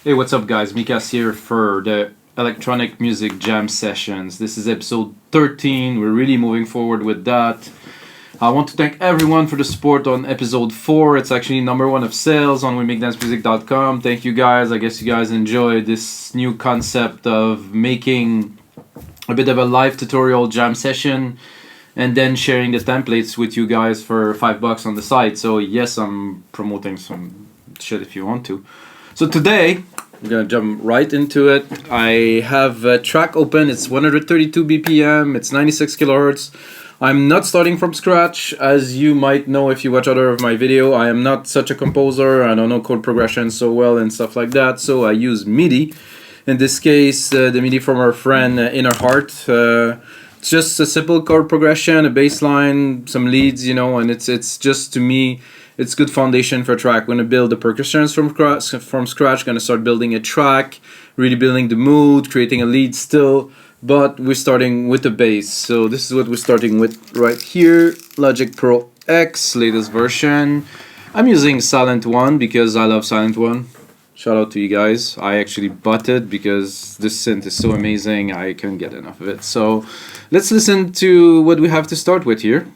Hey, what's up guys? Mikas here for the electronic music jam sessions. This is episode 13. We're really moving forward with that. I want to thank everyone for the support on episode 4. It's actually #1 of sales on WeMakeDanceMusic.com. Thank you guys. I guess you guys enjoyed this new concept of making a bit of a live tutorial jam session and then sharing the templates with you guys for $5 on the site. So yes, I'm promoting some shit if you want to. So today, I'm gonna jump right into it. I have a track open. It's 132 BPM. It's 96 kilohertz. I'm not starting from scratch. As you might know if you watch other of my video, I am not such a composer. I don't know chord progression so well and stuff like that. So I use MIDI. In this case, the MIDI from our friend Inner Heart. It's just a simple chord progression, a bass line, some leads, you know, and it's just, to me, it's good foundation for a track. We're gonna build the percussions from scratch, gonna start building a track, really building the mood, creating a lead still, but we're starting with the bass. So this is what we're starting with right here, Logic Pro X, latest version. I'm using Silent One because I love Silent One. Shout out to you guys. I actually bought it because this synth is so amazing, I can't get enough of it. So let's listen to what we have to start with here.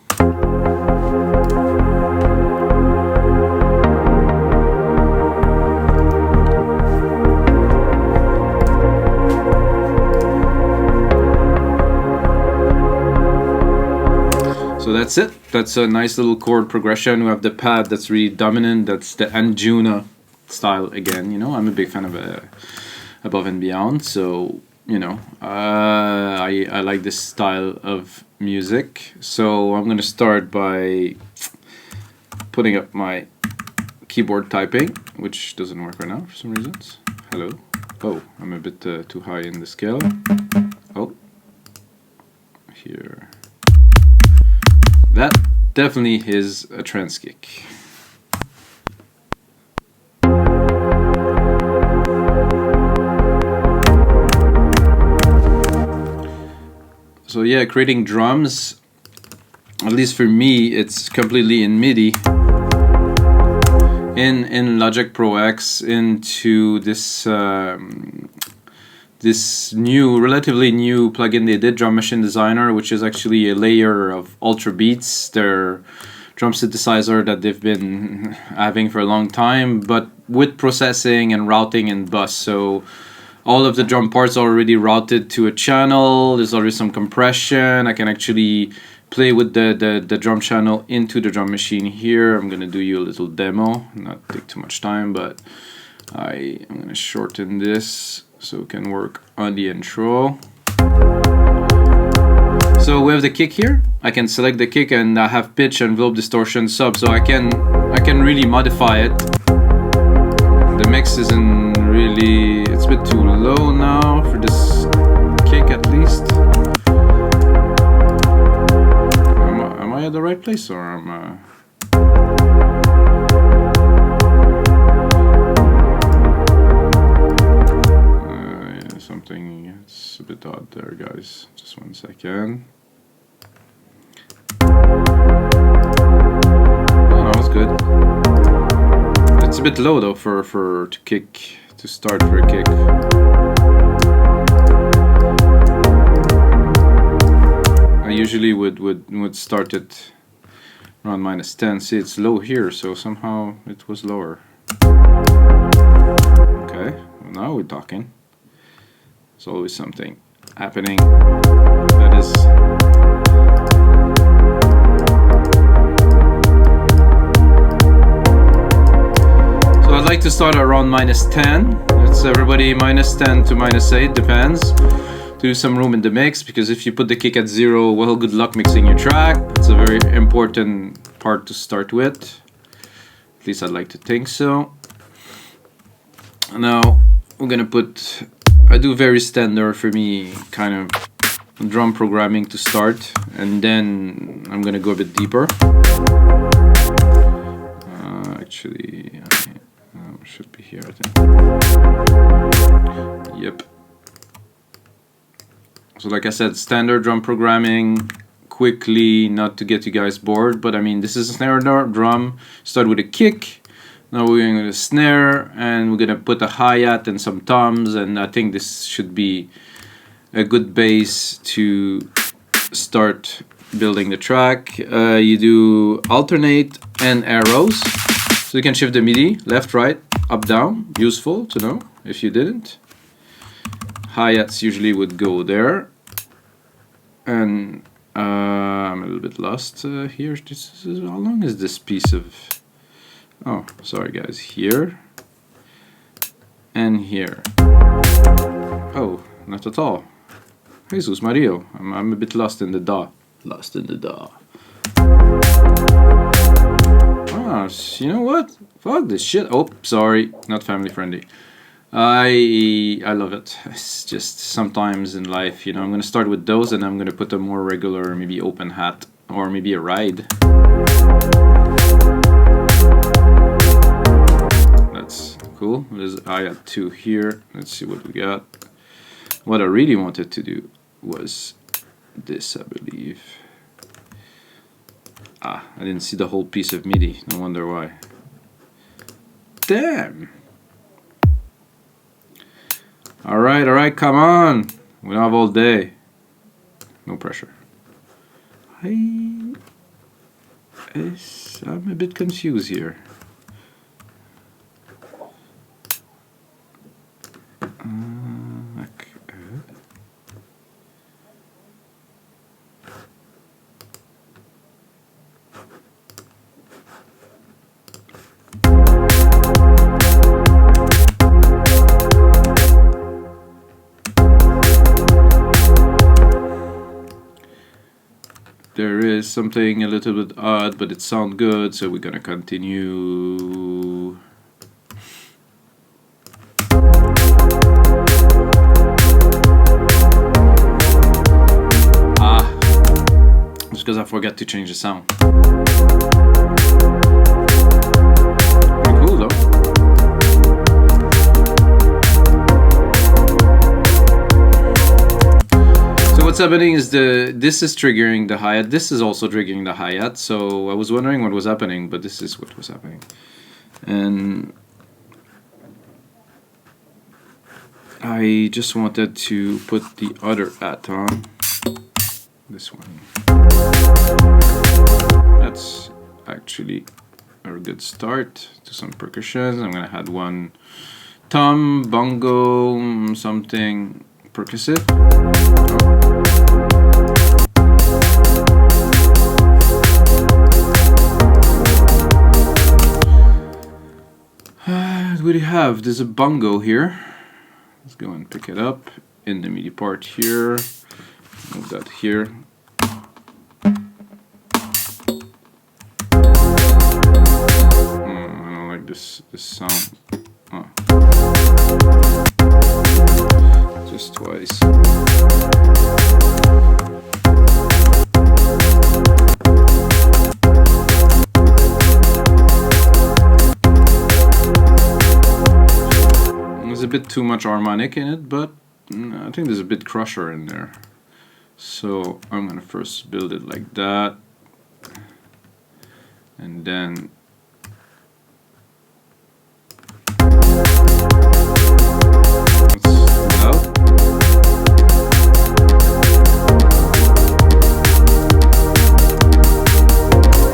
So that's it. That's a nice little chord progression. We have the pad that's really dominant. That's the Anjuna-style again. You know, I'm a big fan of Above and Beyond. So, you know, I like this style of music. So I'm going to start by putting up my keyboard typing, which doesn't work right now for some reasons. Hello. Oh, I'm a bit too high in the scale. Oh, here. That definitely is a trance kick. So yeah, creating drums, at least for me, it's completely in MIDI. In Logic Pro X into this this new, relatively new plugin they did, Drum Machine Designer, which is actually a layer of Ultra Beats, their drum synthesizer that they've been having for a long time, but with processing and routing and bus. So all of the drum parts are already routed to a channel. There's already some compression. I can actually play with the drum channel into the drum machine here. I'm gonna do you a little demo, not take too much time, but I'm gonna shorten this so it can work on the intro. So we have the kick here. I can select the kick and I have pitch, envelope, distortion, sub. So I can really modify it. The mix isn't really, it's a bit too low now for this kick at least. Am I at the right place or am I? Something, it's a bit odd there, guys. Just 1 second. Oh, no, it's good. It's a bit low though for to start for a kick. I usually would start it around -10. See, it's low here, so somehow it was lower. Okay, well, now we're talking. There's always something happening that is so I'd like to start around -10. It's everybody -10 to -8, depends, to do some room in the mix, because if you put the kick at 0, well, good luck mixing your track. It's a very important part to start with, at least I'd like to think so. Now we're gonna put, I do very standard for me kind of drum programming to start, and then I'm gonna go a bit deeper. Actually, I should be here, I think. Yep. So like I said, standard drum programming, quickly, not to get you guys bored, but I mean, this is a snare drum. Start with a kick. Now we're going to the snare, and we're gonna put a hi-hat and some toms, and I think this should be a good base to start building the track. You do alternate and arrows, so you can shift the MIDI left, right, up, down. Useful to know if you didn't. Hi-hats usually would go there, and I'm a little bit lost here. How long is this piece of... Oh, sorry guys, here and here. Oh, not at all. Jesus Mario, I'm a bit lost in the DAW. Lost in the DAW. Ah, you know what? Fuck this shit. Oh, sorry, not family friendly. I love it. It's just sometimes in life, you know, I'm gonna start with those, and I'm gonna put a more regular, maybe open hat, or maybe a ride. That's cool. I got 2 here. Let's see what we got. What I really wanted to do was this, I believe. Ah, I didn't see the whole piece of MIDI. No wonder why. Damn. Alright, come on. We don't have all day. No pressure. I'm a bit confused here. There is something a little bit odd, but it sounds good, so we're gonna continue. Ah, just because I forgot to change the sound. Pretty cool though. What's happening is this is triggering the hi-hat. This is also triggering the hi-hat. So I was wondering what was happening, but this is what was happening. And I just wanted to put the other hat on. This one. That's actually a good start to some percussions. I'm gonna add one tom, bongo, something percussive. What do we have? There's a bongo here. Let's go and pick it up in the MIDI part here. Move that here. I don't like this sound. Oh. Just twice. A bit too much harmonic in it, but I think there's a bit crusher in there. So I'm gonna first build it like that, and then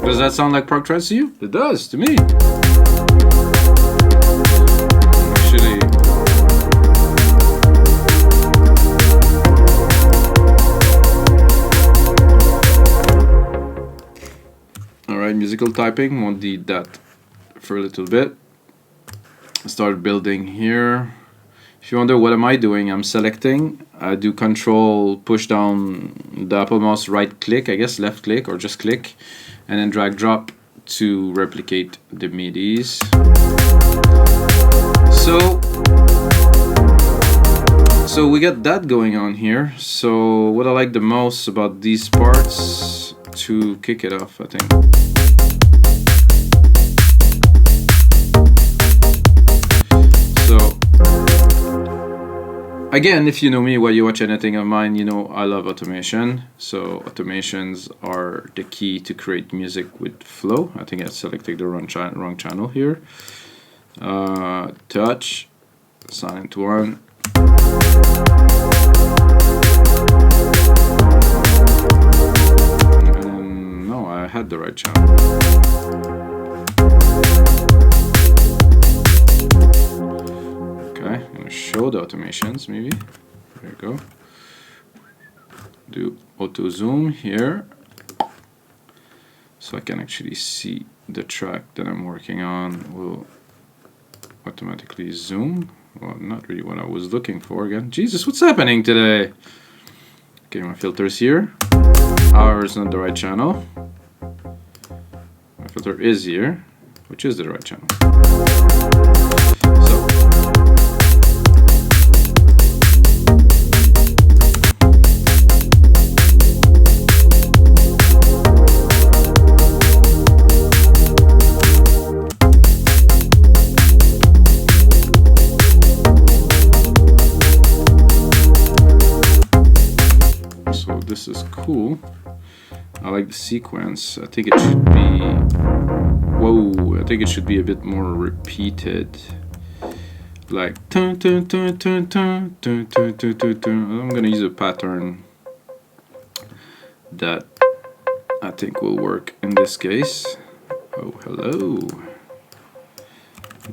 does that sound like prog trance to you? It does to me. Actually, musical typing, won't need that for a little bit. Start building here. If you wonder what am I doing, I'm selecting. I do control push down the Apple mouse, right click, I guess left click or just click, and then drag drop to replicate the MIDIs. So we got that going on here. So what I like the most about these parts to kick it off, I think. Again, if you know me, while you watch anything of mine, you know I love automation. So automations are the key to create music with flow. I think I selected the wrong channel here. touch, silent one. No, I had the right channel. Okay, I'm gonna show the automations maybe. There you go. Do auto zoom here, so I can actually see the track that I'm working on will automatically zoom. Well, not really what I was looking for again. Jesus, what's happening today? Okay, my filter's here. R is not the right channel. My filter is here, which is the right channel. So this is cool. I like the sequence. I think it should be... Whoa, I think it should be a bit more repeated. Like... I'm gonna use a pattern that I think will work in this case. Oh, hello.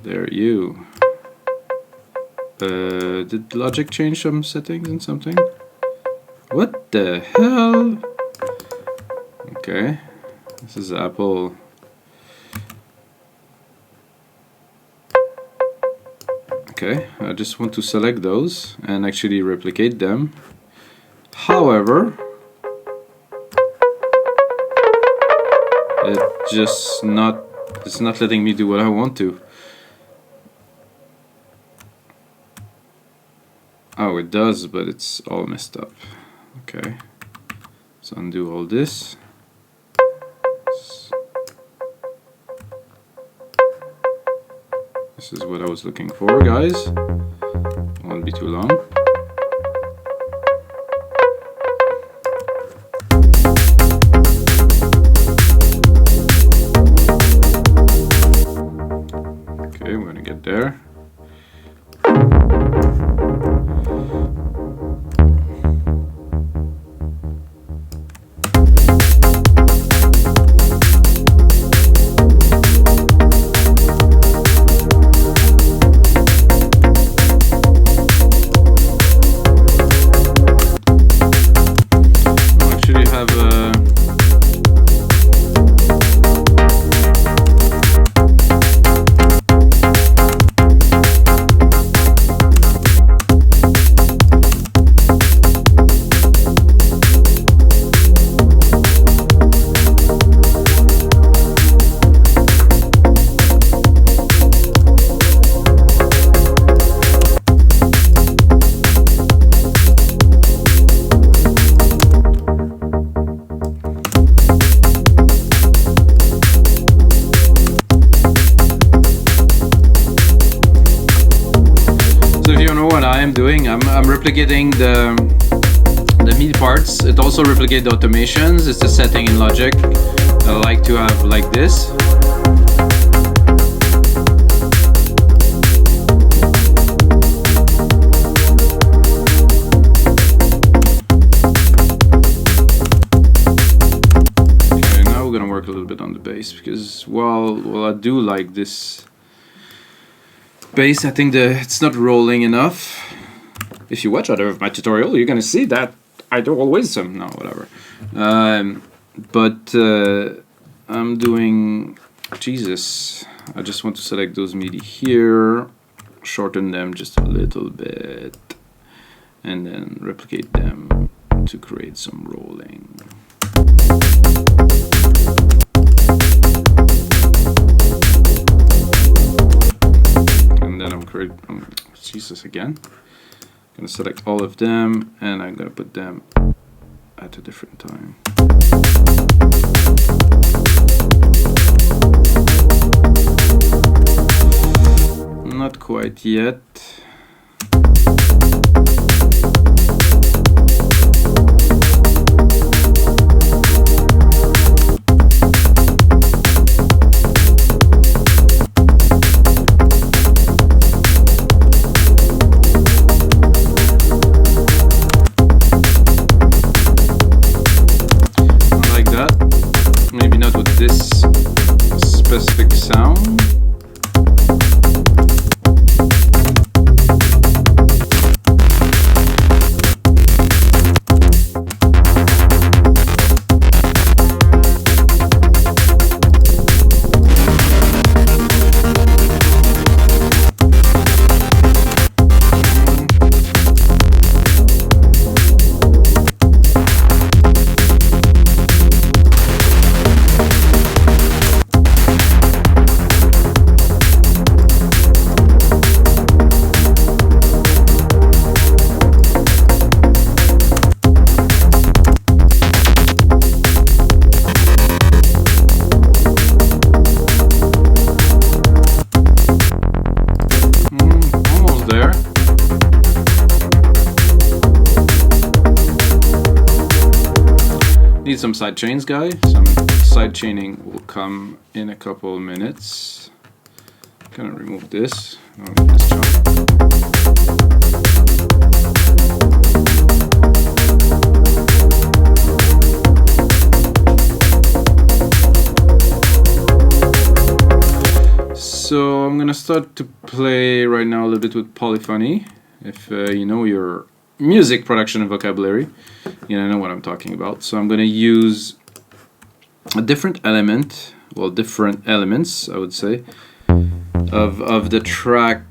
There you. Did Logic change some settings and something? What the hell? Okay, this is Apple. Okay, I just want to select those and actually replicate them. However, it's not letting me do what I want to. Oh, it does, but it's all messed up. Okay, so undo all this. This is what I was looking for, guys. Won't be too long. Okay, we're gonna get there. I'm replicating the MIDI parts. It also replicates the automations. It's the setting in Logic that I like to have like this. Okay, now we're gonna work a little bit on the bass, because while I do like this bass, I think it's not rolling enough. If you watch other of my tutorial, you're gonna see that I do always no, whatever. But I'm doing... Jesus. I just want to select those MIDI here, shorten them just a little bit, and then replicate them to create some rolling. And then Jesus again. I'm gonna select all of them and I'm gonna put them at a different time. Not quite yet. Need some side chains, guys. Some side chaining will come in a couple of minutes. Gonna remove this. Remove this chunk. So I'm gonna start to play right now a little bit with polyphony. If you know your music production vocabulary, you know what I'm talking about. So I'm gonna use a different element, well, different elements, I would say, of the track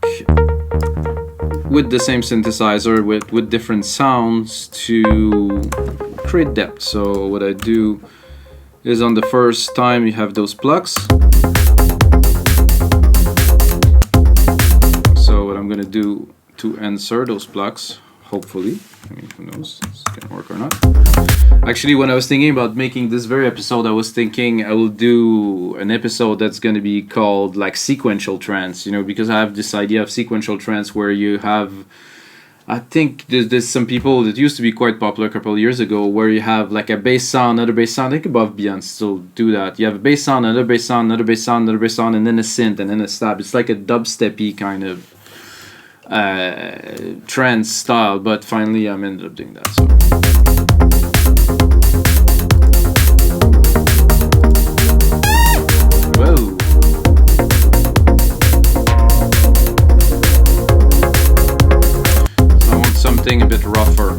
with the same synthesizer with different sounds to create depth. So what I do is on the first time you have those plucks. So what I'm gonna do to insert those plucks, hopefully, I mean, who knows, it's gonna work or not. Actually, when I was thinking about making this very episode, I was thinking I will do an episode that's gonna be called like sequential trance, you know, because I have this idea of sequential trance where you have, I think there's some people that used to be quite popular a couple of years ago, where you have like a bass sound, another bass sound. I think Above Beyond still do that. You have a bass sound, another bass sound, another bass sound, another bass sound, and then a synth, and then a stab. It's like a dubstep-y kind of trance style, but finally I'm ended up doing that. So. Whoa. So I want something a bit rougher.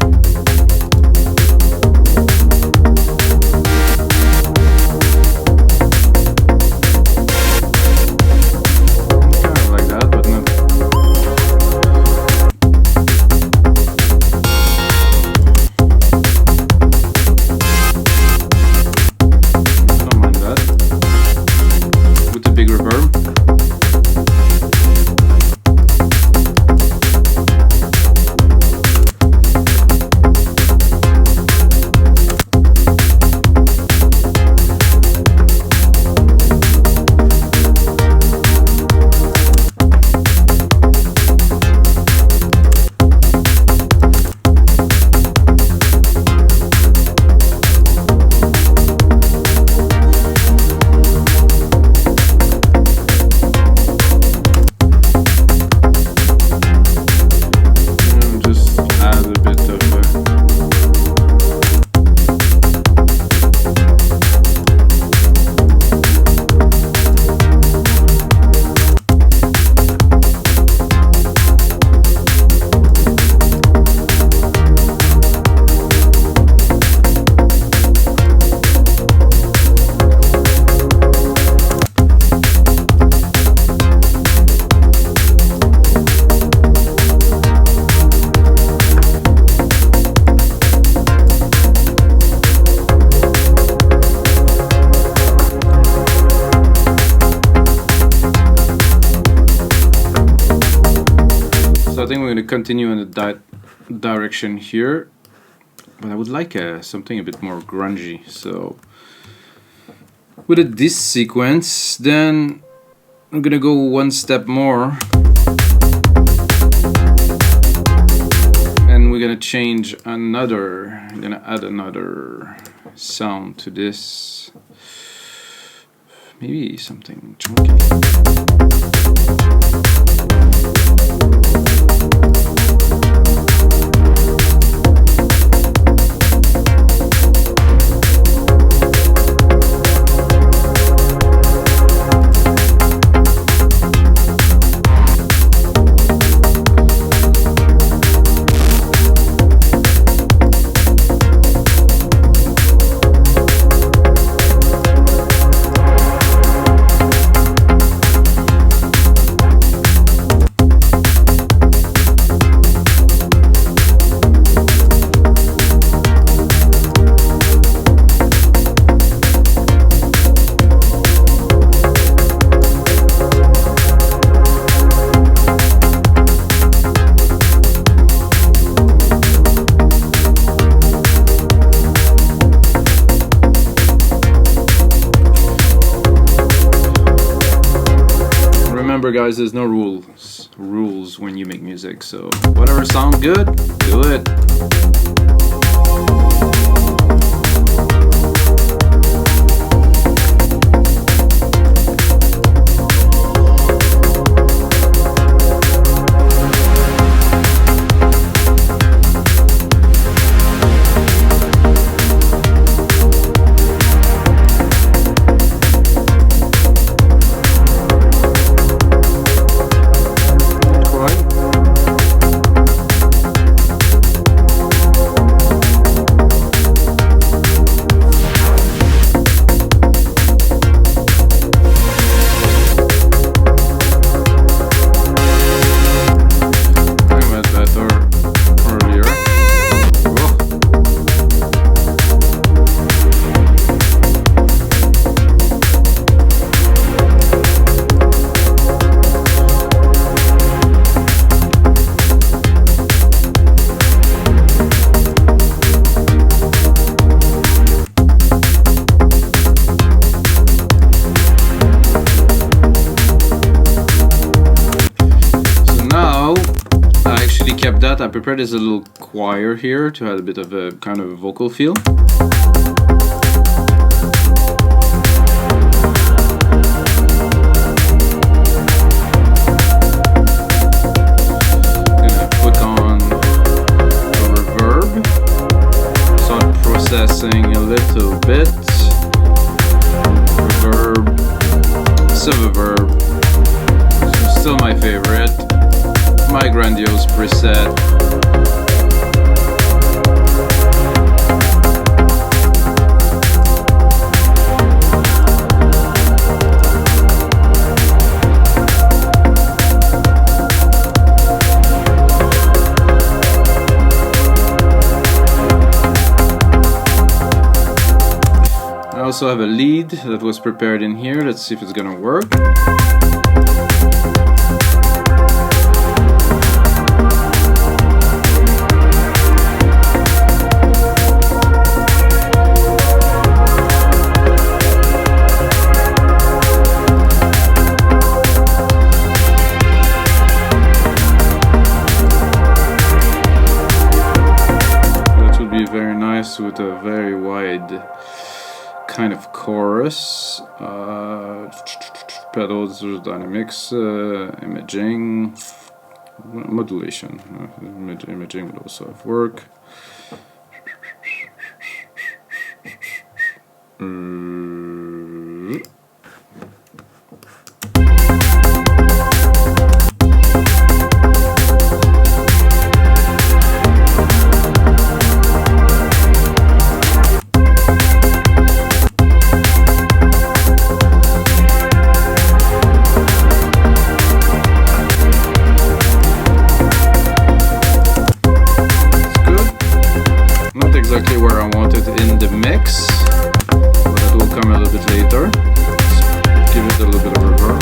I think we're going to continue in the direction here, but I would like something a bit more grungy. So with this sequence, then I'm going to go one step more, and we're going to change another, I'm going to add another sound to this, maybe something chunky. Remember guys, there's no rules when you make music, so whatever sounds good, do it. kept that. I prepared this a little choir here to have a bit of a kind of a vocal feel. Processing a little bit. Reverb, SilverVerb, still my favorite. My Grandiose preset. I also have a lead that was prepared in here. Let's see if it's gonna work. That would be very nice with a very wide kind of chorus, pedals, dynamics, imaging, modulation. Imaging would also have work. Exactly where I want it in the mix, but it will come a little bit later. Let's give it a little bit of reverb.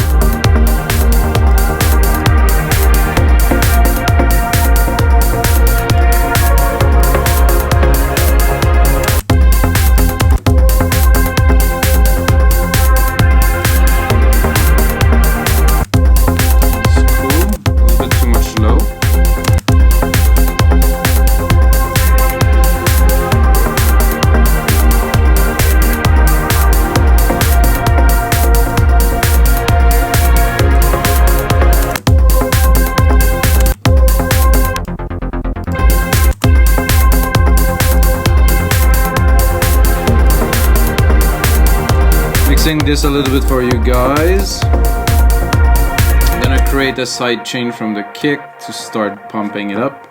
It's cool, a little bit too much low. Mixing this a little bit for you guys. I'm gonna create a sidechain from the kick to start pumping it up.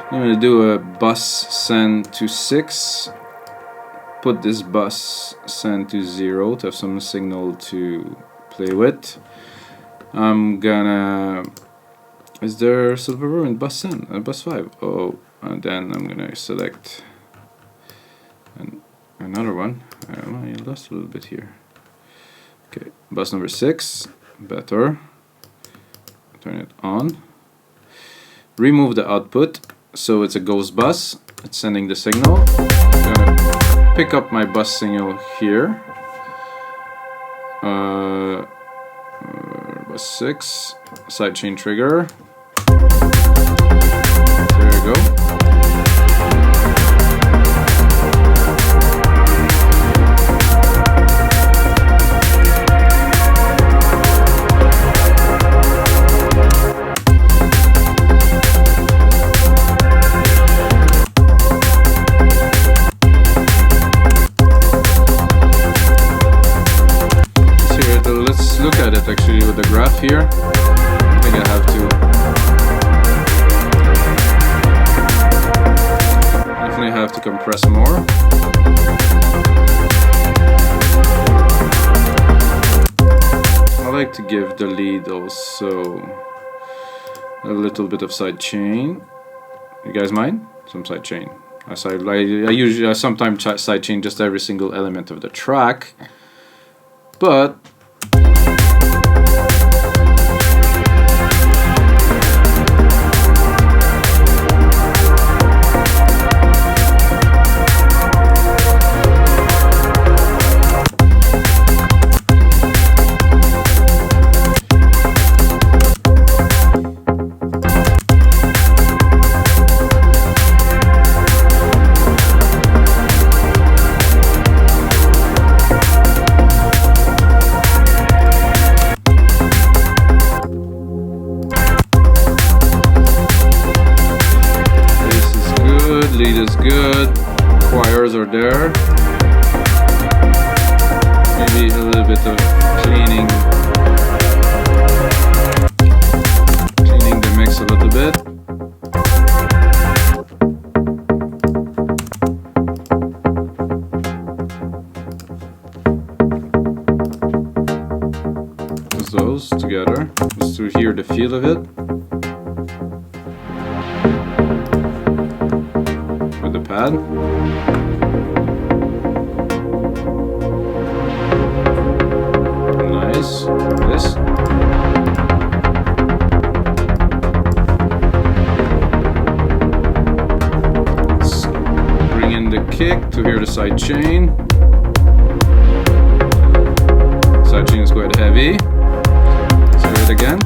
I'm gonna do a bus send to 6. Put this bus send to 0 to have some signal to play with. I'm gonna... Is there SilverVerb in bus send? Bus 5. Oh, and then I'm gonna select another one. I lost a little bit here. Okay, bus number 6, better. Turn it on. Remove the output, so it's a ghost bus. It's sending the signal. I'm gonna pick up my bus signal here. Bus 6, sidechain trigger. There you go. Look at it actually with the graph here. I think I have to definitely have to compress more. I like to give the lead also a little bit of sidechain. You guys mind? Some sidechain. I sometimes sidechain just every single element of the track, but lead is good. Choirs are there. Maybe a little bit of cleaning the mix a little bit. Just those together, just to hear the feel of it. With the pad. This. Let's bring in the kick to hear the sidechain. Sidechain is quite heavy. Let's hear it again.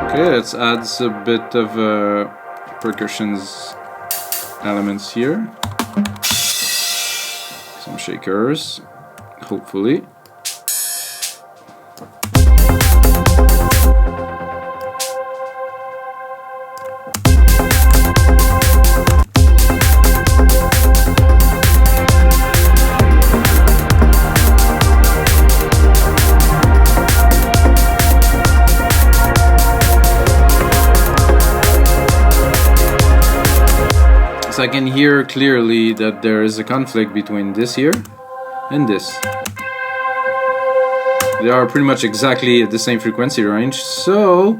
Okay, let's add a bit of percussions elements here. Some shakers, hopefully. I can hear clearly that there is a conflict between this here and this. They are pretty much exactly at the same frequency range, so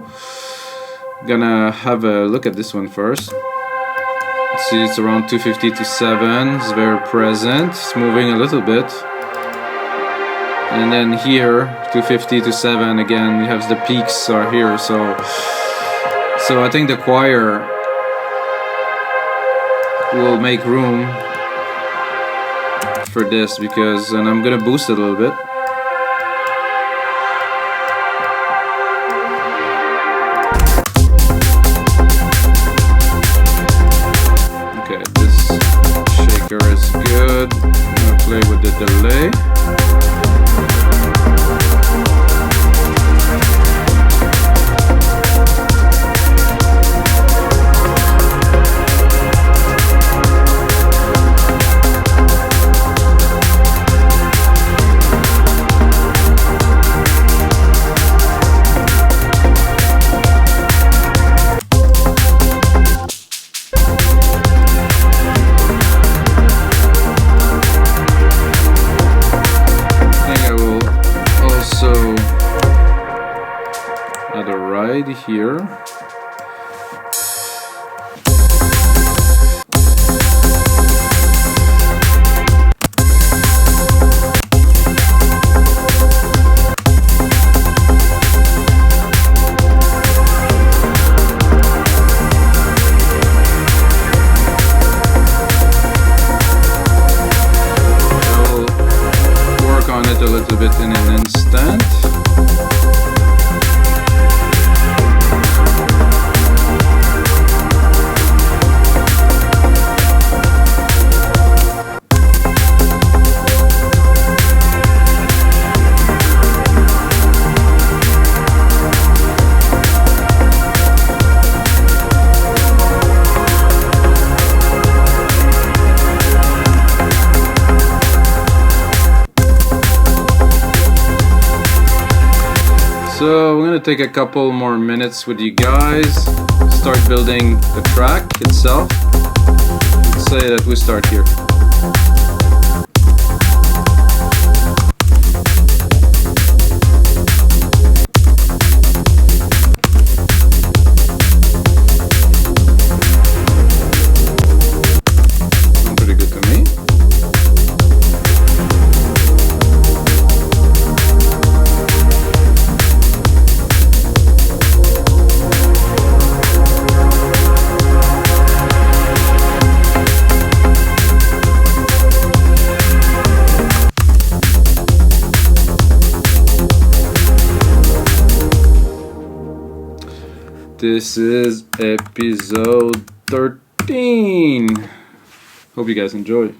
I'm gonna have a look at this one first. See, it's around 250 to 7, it's very present, it's moving a little bit. And then here, 250 to 7, again, you have the peaks are here, so I think the choir will make room for this because, and I'm gonna boost it a little bit. Okay, this shaker is good. I'm gonna play with the delay. Here. I'll work on it a little bit in an instant. So we're gonna take a couple more minutes with you guys, start building the track itself. Let's say that we start here. This is episode 13. Hope you guys enjoy.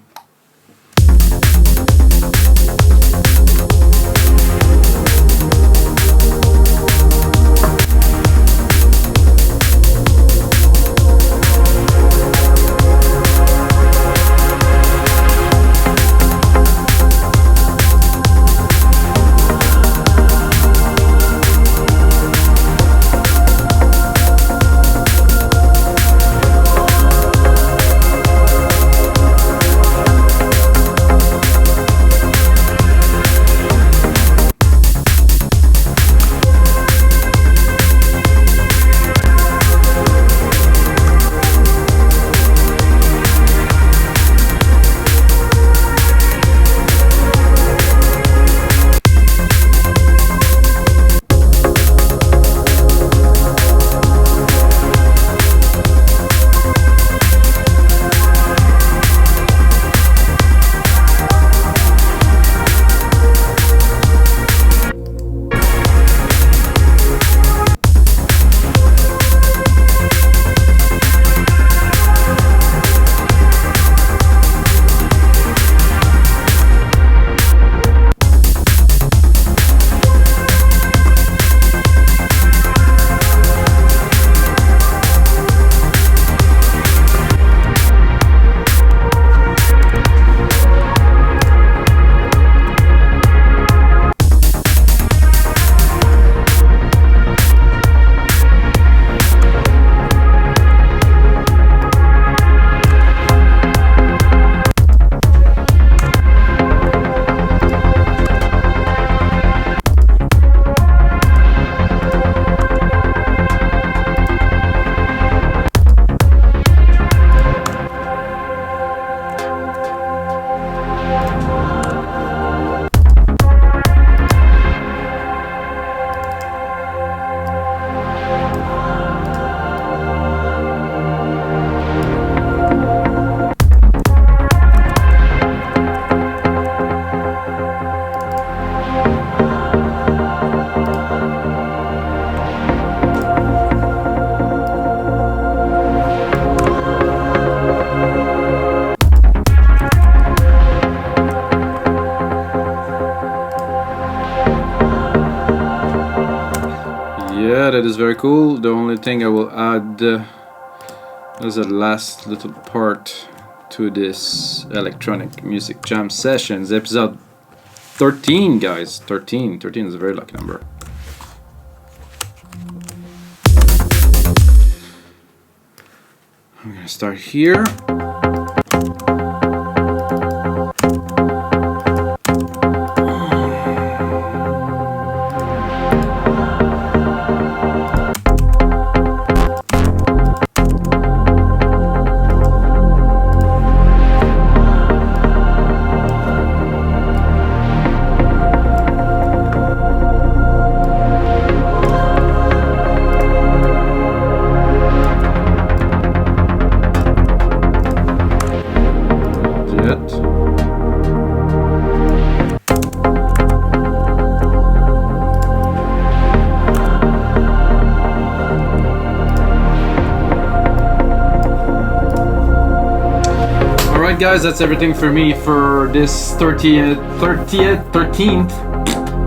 Yeah, that is very cool. The only thing I will add is a last little part to this electronic music jam sessions, episode 13, guys. 13 is a very lucky number. I'm gonna start here. Guys, that's everything for me for this 13th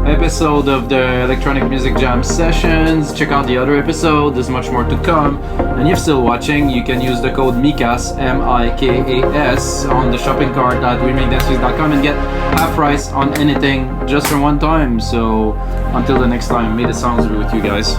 episode of the Electronic Music Jam Sessions. Check out the other episode, there's much more to come. And if you're still watching, you can use the code MIKAS, M-I-K-A-S, on the shopping cart at WeMakeDanceMusic.com and get half price on anything just for one time. So until the next time, may the sounds be with you guys.